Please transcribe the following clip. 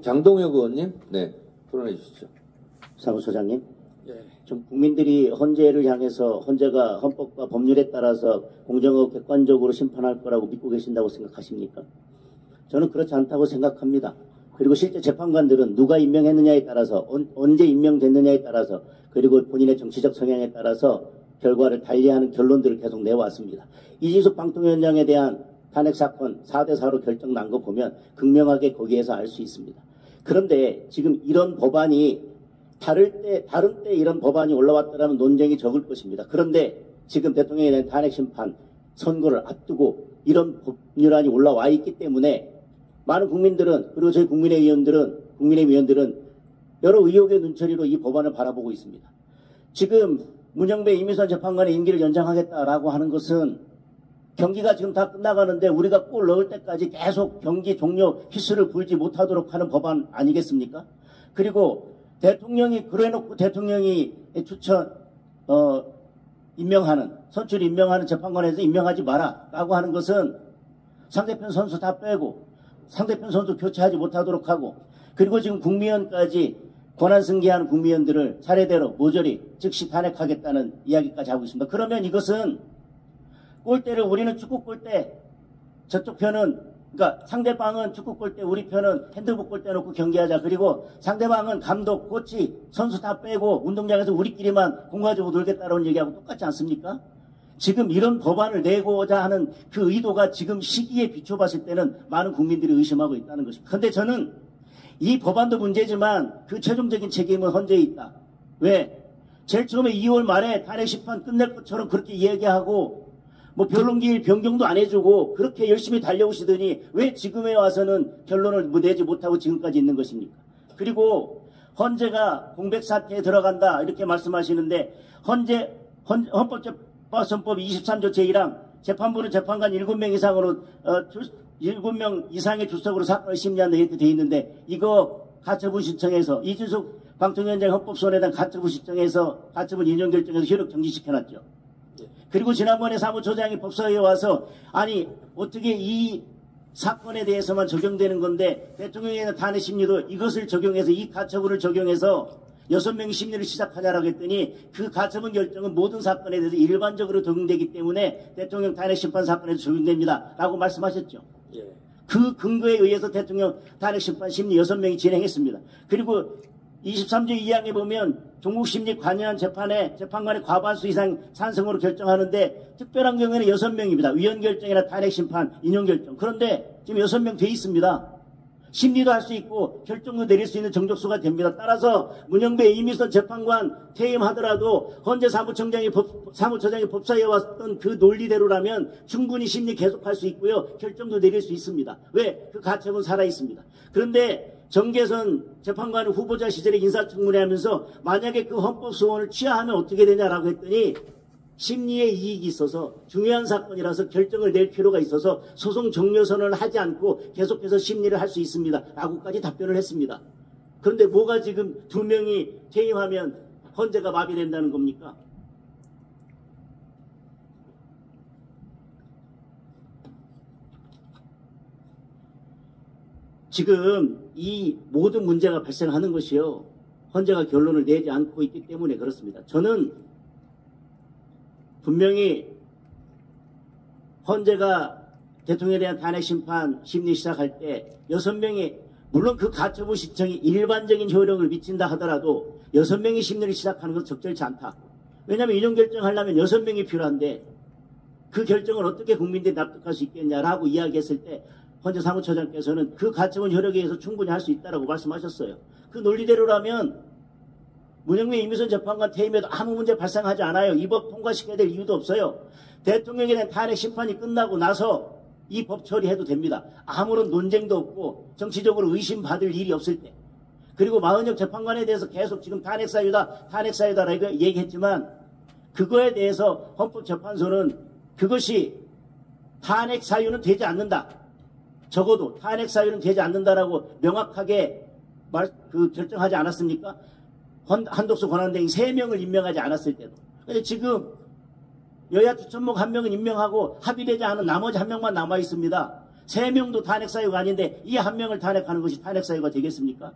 장동혁 의원님, 네, 토론해 주시죠. 사무처장님, 예. 좀 국민들이 헌재를 향해서 헌재가 헌법과 법률에 따라서 공정하고 객관적으로 심판할 거라고 믿고 계신다고 생각하십니까? 저는 그렇지 않다고 생각합니다. 그리고 실제 재판관들은 누가 임명했느냐에 따라서 언제 임명됐느냐에 따라서 그리고 본인의 정치적 성향에 따라서 결과를 달리하는 결론들을 계속 내왔습니다. 이진숙 방통위원장에 대한 탄핵 사건 4대4로 결정 난 거 보면 극명하게 거기에서 알 수 있습니다. 그런데 지금 이런 법안이 다른 때 이런 법안이 올라왔더라면 논쟁이 적을 것입니다. 그런데 지금 대통령에 대한 탄핵 심판 선고를 앞두고 이런 법률안이 올라와 있기 때문에 많은 국민들은 그리고 저희 국민의위원들은 여러 의혹의 눈초리로 이 법안을 바라보고 있습니다. 지금 문영배 이미선 재판관의 임기를 연장하겠다라고 하는 것은 경기가 지금 다 끝나가는데 우리가 골 넣을 때까지 계속 경기 종료 휘슬을 불지 못하도록 하는 법안 아니겠습니까? 그리고 대통령이 그래놓고 대통령이 선출 임명하는 재판관에서 임명하지 마라 라고 하는 것은 상대편 선수 다 빼고 상대편 선수 교체하지 못하도록 하고 그리고 지금 국미의원까지 권한 승계하는 국미의원들을 차례대로 모조리 즉시 탄핵하겠다는 이야기까지 하고 있습니다. 그러면 이것은 골대를 우리는 축구 골대 저쪽 편은 그러니까 상대방은 축구 골대 우리 편은 핸드볼 골대 놓고 경기하자. 그리고 상대방은 감독, 코치, 선수 다 빼고 운동장에서 우리끼리만 공 가지고 놀겠다라는 얘기하고 똑같지 않습니까? 지금 이런 법안을 내고자 하는 그 의도가 지금 시기에 비춰봤을 때는 많은 국민들이 의심하고 있다는 것입니다. 그런데 저는 이 법안도 문제지만 그 최종적인 책임은 헌재에 있다. 왜? 제일 처음에 2월 말에 탄핵 심판 끝낼 것처럼 그렇게 이야기하고 뭐 변론기일 변경도 안 해주고 그렇게 열심히 달려오시더니 왜 지금에 와서는 결론을 내지 못하고 지금까지 있는 것입니까? 그리고 헌재가 공백사태에 들어간다 이렇게 말씀하시는데 헌법재판소법 23조 제1항 재판부는 재판관 7명 이상으로 7명 이상의 출석으로 사건을 심리한다 이렇게 돼 있는데 이거 가처분 신청해서 이준석 방통위원장 헌법소원에 대한 가처분 신청해서 가처분 인용 결정해서 효력 정지시켜놨죠. 그리고 지난번에 사무처장이 법사위에 와서 아니 어떻게 이 사건에 대해서만 적용되는 건데 대통령에 대한 탄핵 심리도 이것을 적용해서 이 가처분을 적용해서 6명이 심리를 시작하냐라고 했더니 그 가처분 결정은 모든 사건에 대해서 일반적으로 적용되기 때문에 대통령 탄핵 심판 사건에도 적용됩니다. 라고 말씀하셨죠. 예. 그 근거에 의해서 대통령 탄핵 심판 심리 6명이 진행했습니다. 그리고 23조 2항에 보면 종국심리 관여한 재판에 재판관의 과반수 이상 찬성으로 결정하는데 특별한 경우에는 6명입니다. 위헌 결정이나 탄핵 심판, 인용 결정. 그런데 지금 6명 돼 있습니다. 심리도 할 수 있고 결정도 내릴 수 있는 정족수가 됩니다. 따라서 문영배 이미선 재판관 퇴임하더라도 헌재 사무처장이 법사위에 왔던 그 논리대로라면 충분히 심리 계속할 수 있고요. 결정도 내릴 수 있습니다. 왜? 그 가처분 살아있습니다. 그런데 정계선 재판관 후보자 시절에 인사청문회 하면서 만약에 그 헌법소원을 취하하면 어떻게 되냐라고 했더니 심리에 이익이 있어서 중요한 사건이라서 결정을 낼 필요가 있어서 소송 종료선언을 하지 않고 계속해서 심리를 할 수 있습니다. 라고까지 답변을 했습니다. 그런데 뭐가 지금 2명이 퇴임하면 헌재가 마비된다는 겁니까? 지금 이 모든 문제가 발생하는 것이요. 헌재가 결론을 내지 않고 있기 때문에 그렇습니다. 저는 분명히 헌재가 대통령에 대한 탄핵 심판 심리 시작할 때 6명이 물론 그 가처분 신청이 일반적인 효력을 미친다 하더라도 6명이 심리를 시작하는 건 적절치 않다. 왜냐하면 인용 결정하려면 6명이 필요한데 그 결정을 어떻게 국민들이 납득할 수 있겠냐라고 이야기했을 때 헌재 사무처장께서는 그 가처분 효력에 의해서 충분히 할 수 있다라고 말씀하셨어요. 그 논리대로라면 문영배 이미선 재판관 퇴임에도 아무 문제 발생하지 않아요. 이 법 통과시켜야 될 이유도 없어요. 대통령에 대한 탄핵 심판이 끝나고 나서 이 법 처리해도 됩니다. 아무런 논쟁도 없고 정치적으로 의심받을 일이 없을 때. 그리고 마은혁 재판관에 대해서 계속 지금 탄핵사유다라고 얘기했지만 그거에 대해서 헌법재판소는 그것이 탄핵 사유는 되지 않는다. 적어도 탄핵 사유는 되지 않는다라고 명확하게 결정하지 않았습니까? 한독수 권한대행 3명을 임명하지 않았을 때도. 근데 지금 여야 추천목 1명은 임명하고 합의되지 않은 나머지 1명만 남아 있습니다. 3명도 탄핵 사유가 아닌데 이 한 명을 탄핵하는 것이 탄핵 사유가 되겠습니까?